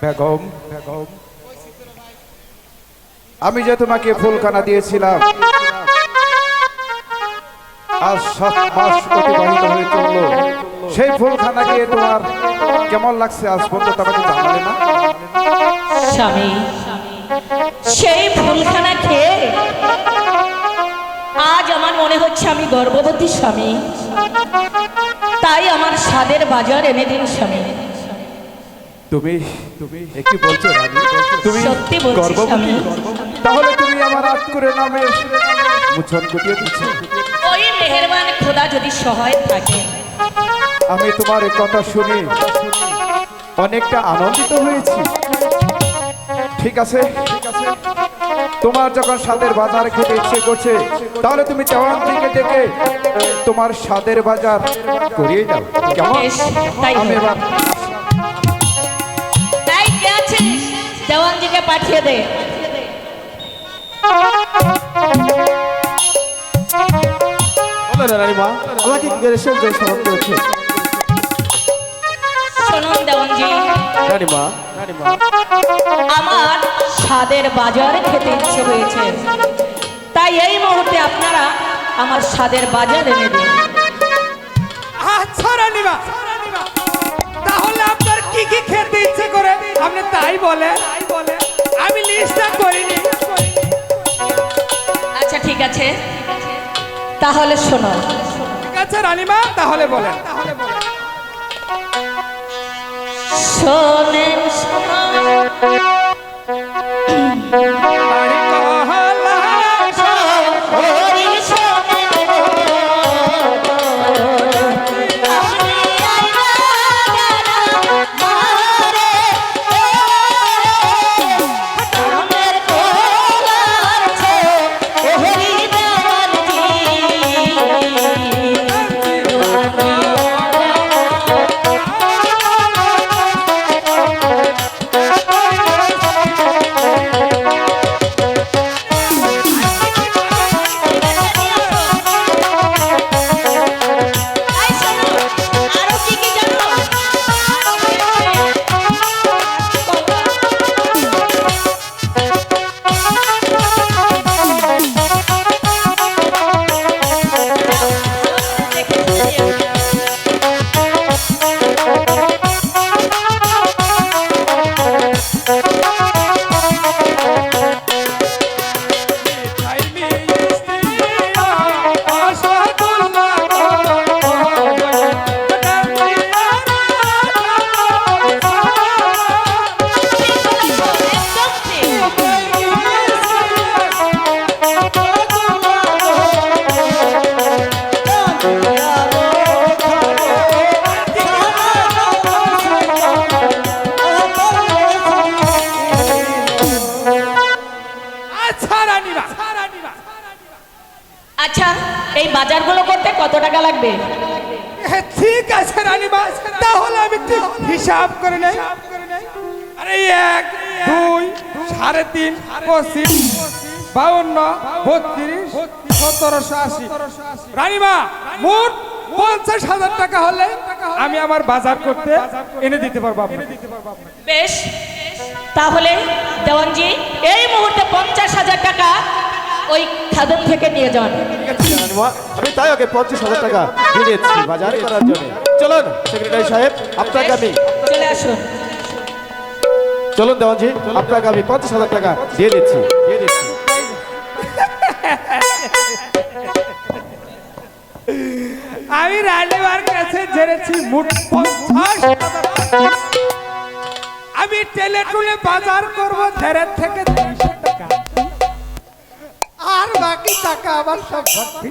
বেগম, আমি যে তোমাকে ফুলখানা দিয়েছিলাম, আজ 7 মাস অতিবাহিত হয়ে চললো। সেই ফুলখানা গিয়ে তোমার কেমন লাগছে আজ পর্যন্ত আমাকে জানালে না? স্বামী, সেই ফুলখানা খেয়ে আজ আমার মনে হচ্ছে আমি গর্ভবতী স্বামী। তাই আমার স্বাদের বাজার এনে দিন স্বামী। তুমি কি বলছো রানী? তুমি সত্যি বলছি গর্ভবতী? স্বামী। তাহলে তুমি আমার আট করে নামে মুছন গুটিয়ে দিচ্ছ। ওই মেহেরবান খোদা যদি সহায় থাকে। আমি তোমার এই কথা শুনে অনেকটা আনন্দিত হয়েছি। ঠিক আছে, তোমার যখন স্বাদের বাজার খেতে ইচ্ছে করছে, তাহলে তুমি দেওয়ান থেকে ডেকে তোমার স্বাদের বাজার করিয়ে দাও, কেমন? বেশ, তাই আমি হোক। এবার তাই কে আছিস? দেওয়ানজিকে পাঠিয়ে দে। রানীমা, আমাকে কি করে সহ্য স্মরণ করেছে? শুনুন দেওয়ানজি, রানীমা, আমার স্বাদের বাজার খেতে ইচ্ছে হয়েছে। তাই এই মুহূর্তে আপনারা আমার স্বাদের বাজার এনে দিন। আচ্ছা রানীমা, তাহলে আপনার কি কি খেতে ইচ্ছে করে আপনি তাই বলে, আমি লিস্টটা করিনি। আচ্ছা ঠিক আছে, তাহলে শোনো। ঠিক আছে রানীমা, তাহলে বলেন। শোনেন আচ্ছা, এই বাজারগুলো করতে কত টাকা লাগবে? ঠিক আছে রানীমা, তাহলে আমি ঠিক হিসাব করে নেই। আরে 1, 2, 3.5, 25, 52, 32, 1780। রানীমা, মোট 50,000 টাকা হলে আমি আমার বাজার করতে এনে দিতে পারবো আপনাকে। বেশ, তাহলে দেওয়ানজি এই মুহূর্তে 50,000 টাকা ওই খাদক থেকে নিয়ে যান। রানীমা, আমি তাই ওকে 50,000 টাকা দিয়ে দিচ্ছি বাজার করার জন্য। চলুন সেক্রেটারি সাহেব, আপনাকে আমি চলে আসুন। চলুন দেওয়ানজি, আপনাকে আমি 50,000 টাকা দিয়ে দিচ্ছি। আমি রানীমার কাছে জেনেছি মোট 50,000 টাকা। আমি টেলে টুলে বাজার করবো 1.5 থেকে 200 টাকা, আর বাকি টাকা আমার সব ভর্তি।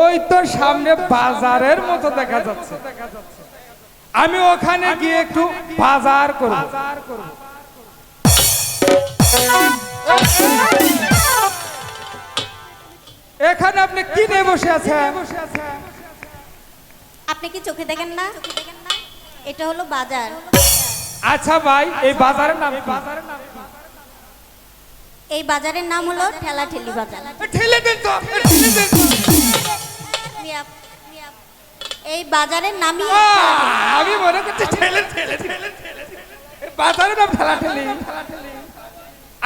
ওই তো সামনে বাজারের মতো দেখা যাচ্ছে, আমি ওখানে গিয়ে একটু বাজার করব। এখানে আপনি কি নিয়ে বসে আছেন? আপনি কি চোখে দেখেন না? এটা হলো বাজার। আচ্ছা ভাই, এই বাজারের নাম কি? এই বাজারের নাম হলো ঠেলা ঠেলি বাজার। ঠেলে দেন তো, ঠেলে দেন তো। মিয়াপ, মিয়াপ। এই বাজারের নামই আমি মনে করছি ঠেলে ঠেলে ঠেলে ঠেলে। এই বাজারের নাম ঠেলা ঠেলি।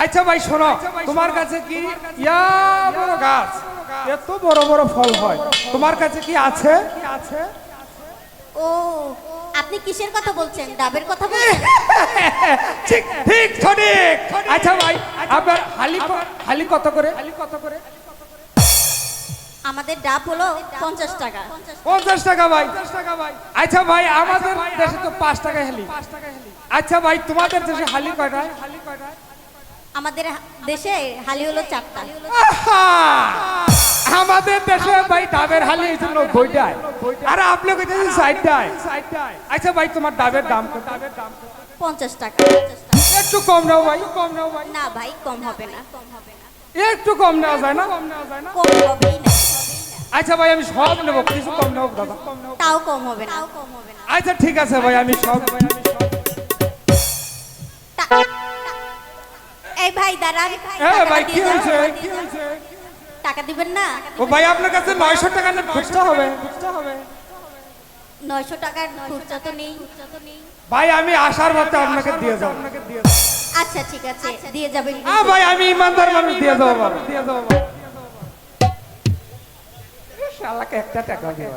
আচ্ছা ভাই শোনো, তোমার কাছে কি ইয়া বড় গাছ, এত বড় বড় ফল হয়, তোমার কাছে কি আছে? ও, আপনি কিসের কথা বলছেন? ডাবের কথা বলছেন? ঠিক ঠিক সঠিক। আচ্ছা ভাই, আপনার হালি কত করে? আমাদের ডাব হলো 50 টাকা। 50 টাকা ভাই। আচ্ছা ভাই, আমাদের দেশে তো 5 টাকা হালি। আচ্ছা ভাই, তোমাদের দেশে হালি কয়টা? আমাদের দেশে হালি হলো 4টা। আহা! আমাদের দেশে ভাই ডাবের হালি এই জন্য 90টায়, আর আপনি কইতেছেন 60টায়। আচ্ছা ভাই, তোমার ডাবের দাম কত? 50 টাকা। একটু কম নাও ভাই, কম নাও ভাই। না ভাই, কম হবে না। একটু কম নেওয়া যায় না? কম হবেই না। আচ্ছা ভাই, আমি সব নেবো, কিছু কম নেবো দাদা। তাও কম হবে না। আচ্ছা ঠিক আছে ভাই, আমি সব। এই ভাই দাঁড়ান। হ্যাঁ ভাই, টাকাটা কি দিয়ে হয়েছে? যান। টাকা দিবেন না? ও ভাই, আপনার কাছে 900 টাকা না খুচরা হবে? 900 টাকার খুচরা তো নেই। ভাই, আমি আসার পথে আপনাকে দিয়ে যাবো। আচ্ছা ঠিক আছে, দিয়ে যাবেন। হ্যাঁ ভাই, আমি ইমানদার মানুষ, দিয়ে দেবো বাবা, দিয়ে দেবো বাবা। শালাকে একটা টাকা দিয়ে।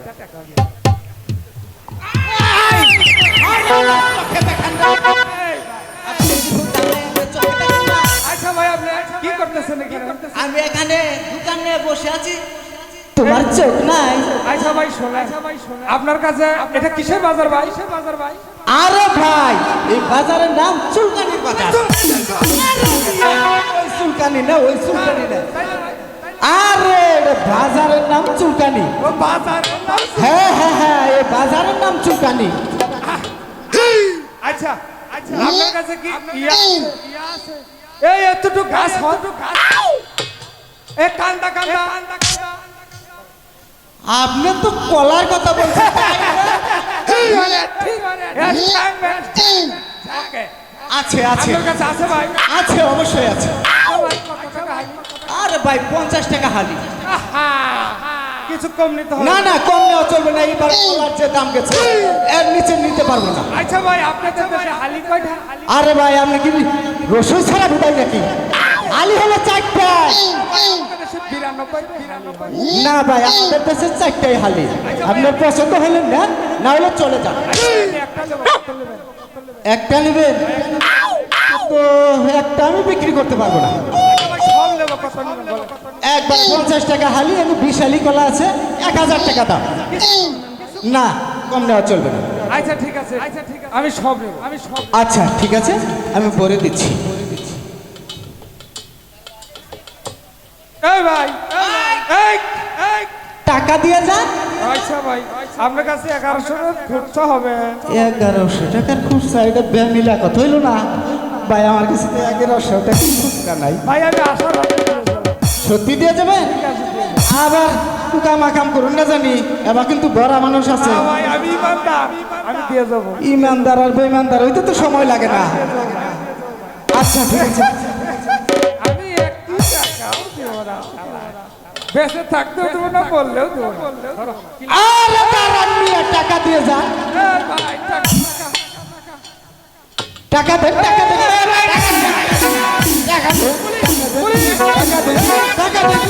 আচ্ছা ভাই, আপনি কি করতেছেন এখানে? আমি এখানে দোকান নিয়ে বসে আছি, তোমার চোখ নাই? আচ্ছা ভাই শোনেন, আপনার কাছে এটা কিসের বাজার ভাই? আরে ভাই, এই বাজারের নাম চুলকানির বাজার। ওই চুলকানি না, ওই চুলকানি না। আরে এটা বাজারের নাম চুলকানি। ও বাজার। হ্যাঁ হ্যাঁ হ্যাঁ, এই বাজারের নাম চুলকানি। আচ্ছা, আপনার কাছে কি ইয়া আছে? এই এতটুকু গাছ হয়? এ কান্দা কান্দা। আপনি তো কলার কথা বলছেন। আছে আছে আপনার কাছে আছে ভাই? আছে, অবশ্যই আছে। আরে ভাই, 50 টাকা হালি। কিছু কম নিতে হবে না না, কম নেওয়া চলবে না। এইবার কলার যে দাম গেছে, এর নিচে নিতে পারবো না। আচ্ছা ভাই, আপনাদের দেশে হালি কয়টা? আরে ভাই, আপনি কি রসুন ছাড়া ঢুকাই নাকি? আলি হলো 4টা। আপনাদের দেশে 92। না ভাই, আমাদের দেশে 4টাই হালি। আপনার পছন্দ হলে না, না হলে চলে যান। একটা নেবো, কত নেবেন? একটা নেবেন তো একটা আমি বিক্রি করতে পারবো না। সব নেবো, কত নেবেন বলেন? একবার 50 টাকা হালি, আমি 20 হালি কলা আছে, 1000 টাকা দাম। না, কম নেওয়া চলবে না। আচ্ছা ঠিক আছে, আমি সব নেবো, আচ্ছা ঠিক আছে, আমি বলে দিচ্ছি। এই ভাই, এই এই টাকা দিয়ে যান। আচ্ছা ভাই, আপনার কাছে 1100 খুচরা হবে? 1100 টাকার খুচরা, এটা বেমিলা কথা হইল না ভাই। আমার কাছে তো 1100 টাকার খুচরা নাই। ভাই, আমি আসার পথে দিয়ে যাবো। সত্যি দিয়ে যাবেন? আবার কাম করুন না জানি, এবার কিন্তু বড় মানুষ আছে। না ভাই, আমি ইমানদার, আমি দিয়ে যাবো। ইমানদার আর বেইমানদার হইতে তো সময় লাগে না। আচ্ছা ঠিক আছে। আমি একটু টাকাও দেবো না, বেঁচে থাকতেও দেবো না, বললেও দেবো না। ধরো। আরে দাঁড়ান মিয়া, টাকা দিয়ে যান। এই ভাই, টাকা দেন, টাকা দেন, টাকা দেন।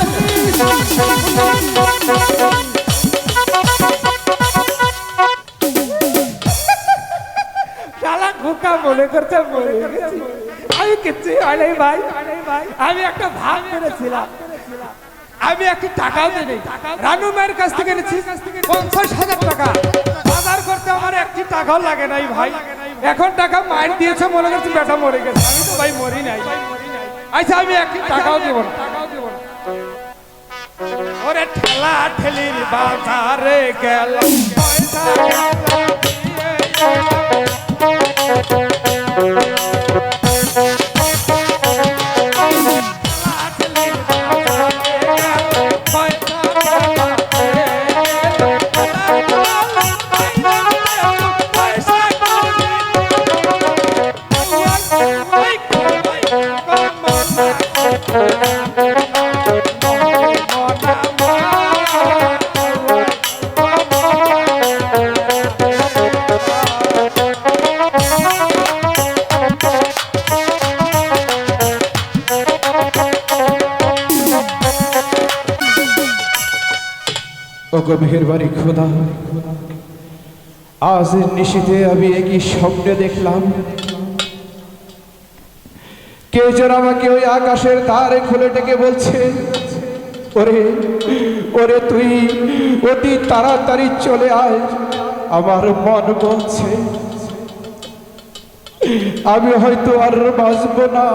শালা খোকা মনে করতে মরে গেছি। আমি কিচ্ছুই হয় নাই ভাই, আমি একটা ভাগ পেরেছিলাম। আমি একটি টাকাও দিই, রানু মায়ের কাছ থেকে নিয়েছি 50,000 টাকা। বাজার করতে আমার একটি টাকাও লাগে নাই ভাই। এখন টাকা মায়ের দিয়েছে, মনে করছি বেটা মরে গেছে। আমি তো ভাই মরি নাই। আচ্ছা, আমি একটি টাকাও দেব না। ওরে ঠেলা ঠেলির বাজারে গেলাম, পয়সা দিয়ে ওগো মেহেরবানি খোদা, আজ নিশীথে আমি একই স্বপ্নে দেখলাম, কে যেন আমাকে ওই আকাশের তারে খুলে ডেকে বলছে, ওরে ওরে তুই অতি তাড়াতাড়ি চলে আয়। আমার মন বলছে আমি হয়তো আর বাঁচব না,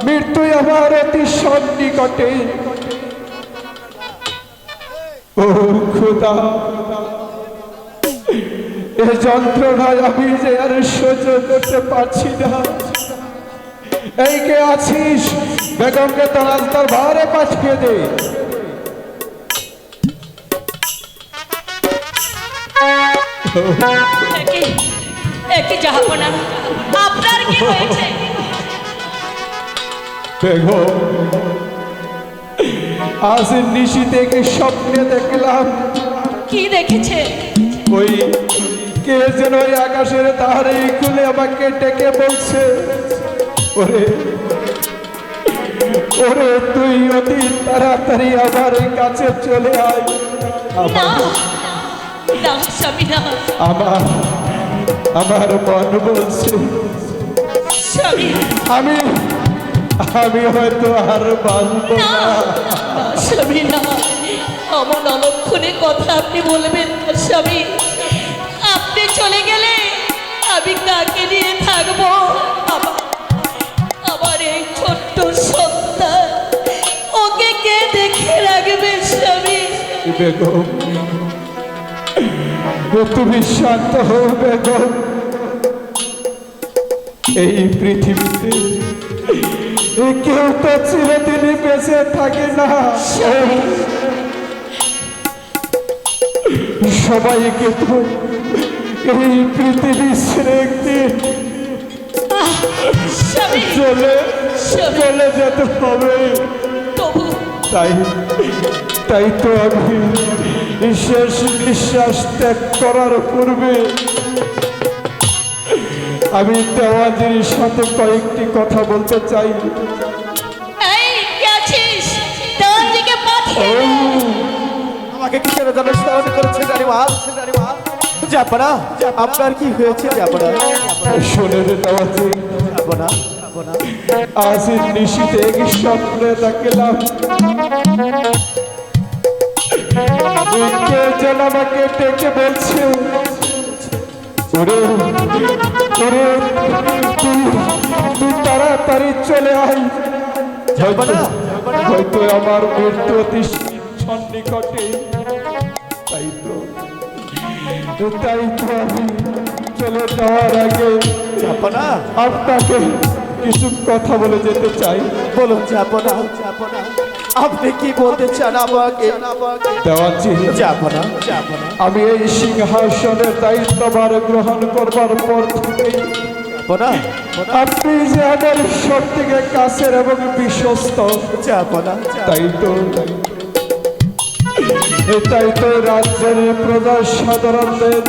মৃত্যু আমার অতি সন্নিকটে। ও খোদা, এ যন্ত্রণায় আমি যে আর সহ্য করতে পারছি না। এই কে আছিস, বেগমকে তোর রাস্তার বাইরে পাঠিয়ে দে। একই জাহাপনা, আপনার কি হয়েছে? বেগম, আজ নিশীথে কি স্বপ্নে দেখলাম, কি দেখেছে? ওই কে যেন ওই আকাশের তারে খুলে আমাকে ডেকে বলছে, ওরে ওরে তুই অতি তাড়াতাড়ি আমার কাছে চলে আয়। না না স্বামী, না। আমার আমার মন বলছে স্বামী, আমি আমি হয়তো আর বাঁচব না না। না, স্বামী, না। অমন অলক্ষণে কথা আপনি বলবেন না স্বামী। আপনি চলে গেলে আমি কাকে নিয়ে থাকবো? আমার এই ছোট্ট সন্তান, ওকে কে দেখে রাখবে স্বামী? বেগম, তুমি শান্ত হও বেগম। এই পৃথিবীতে কেউ তো চিরদিনই বেঁচে থাকে না, সবাইকে তো এই পৃথিবী ছেড়ে একদিন স্বামী, চলে চলে যেতে হবে। তবু তাই তাই তো আমি শেষ নিঃশ্বাস ত্যাগ করার পূর্বে আমি দেওয়াজির সাথে কয়েকটি কথা বলতে চাই। এই কে আছিস? দেওয়ানজিকে পাঠিয়ে দে। আমাকে কিসের জন্য স্মরণ করেছে রানীমা? জাপানা, আপনার কি হয়েছে জাপানা? শোনে রে দেওয়াজি, জাপানা, আজ নিশীথে এক স্বপ্নে দেখলাম, কে যেন আমাকে ডেকে বলছে, ওরে ওরে তুই তাড়াতাড়ি চলে আয়। হয়তো আমার মৃত্যু অতি সন্নিকটে। তাই তো আমি চলে যাওয়ার আগে জাপানা, আপনাকে কিছু কথা বলে যেতে চাই। বলুন জাপানা, আপনি কি বলতে চান আমাকে? দেওয়াজি, জাপানা, আমি এই সিংহাসনের দায়িত্বভার গ্রহণ করবার পর থেকেই জাপানা, আপনি যে আমার সব থেকে কাছের এবং বিশ্বস্ত। জাপানা, তাই তো রাজ্যের প্রজা সাধারণদের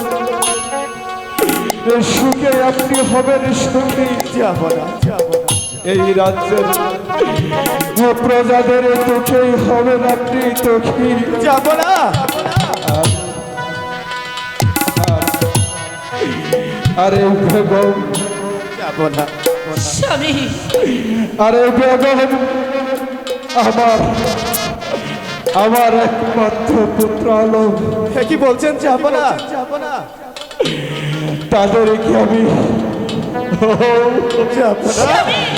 সুখে আপনি হবেন সুখী। জাপানা, এই রাজ্যের প্রজাদের দুঃখেই হবেন আপনি দুঃখী। জাপানা, আরে বেগম, জাপানা, স্বামী, আরে বেগম, আমার একমাত্র পুত্র আলো, কি বলছেন জাপানা? তাদেরকে আমি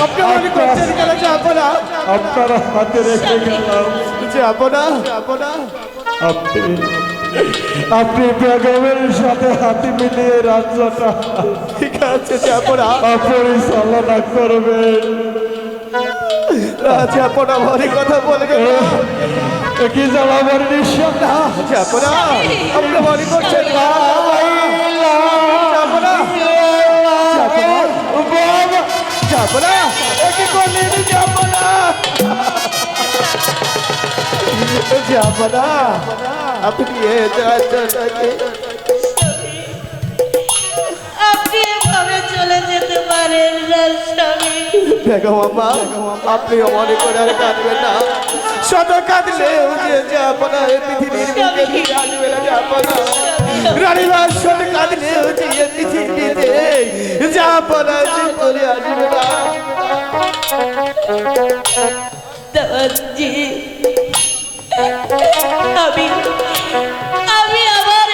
আপনি মনে করছেন কেন জাপানা? আপনার হাতে রেখে গেলাম। জাপানা, আপনি বেগমের সাথে হাতে মিলিয়ে রাজ্যটা ঠিক আছে জাপানা, পরিচালনা করবেন। জাপানা ভারী কথা বলবেন না। কি জ্বালাবার নিঃশ্বাস না। জাপানা, আপনি মনে করছেন না? জাপানা, জাপানা, কি করলেন জাপানা? জাপানা, আপনি আপনি এভাবে চলে যেতে পারেন না স্বামী। বেগম আম্মা, আপনি মনে করে আর কাঁদবেন না। শত কাঁদলেও যে যাপনা এ পৃথিবীর বুকে ফিরে আসবে না যাপনা রানীমা শত কাঁদলেও যে এ পৃথিবীতে যাপনা যে চলে আসবে না দেওয়ানজি, আমি আবার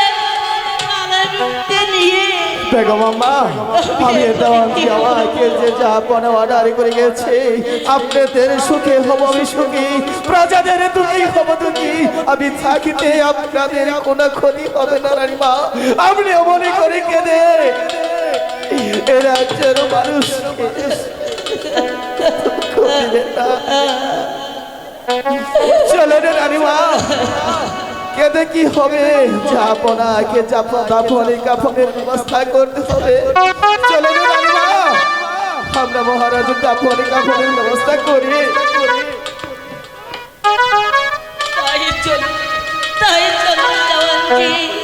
নানাকে নিয়ে বেগম আম্মা আমি দেওয়ানজি আমাকে যে যাপনা অর্ডার করে গেছে আপনাদের সুখে হব আমি সুখী প্রজাদের দুঃখী হব দুঃখী আমি থাকিতে আপনাদের কোনো ক্ষতি হবে না রানীমা আপনি মনে করে কেঁদে এ রাজ্যের মানুষ চলে রে রানীমা কেঁদে কি হবে যাপনাকে দাফনে কাফনের ব্যবস্থা করতে হবে চলে রে রানীমা আমরা মহারাজের দাফনে কাফনের ব্যবস্থা করি তাই চলো দেওয়ানজি।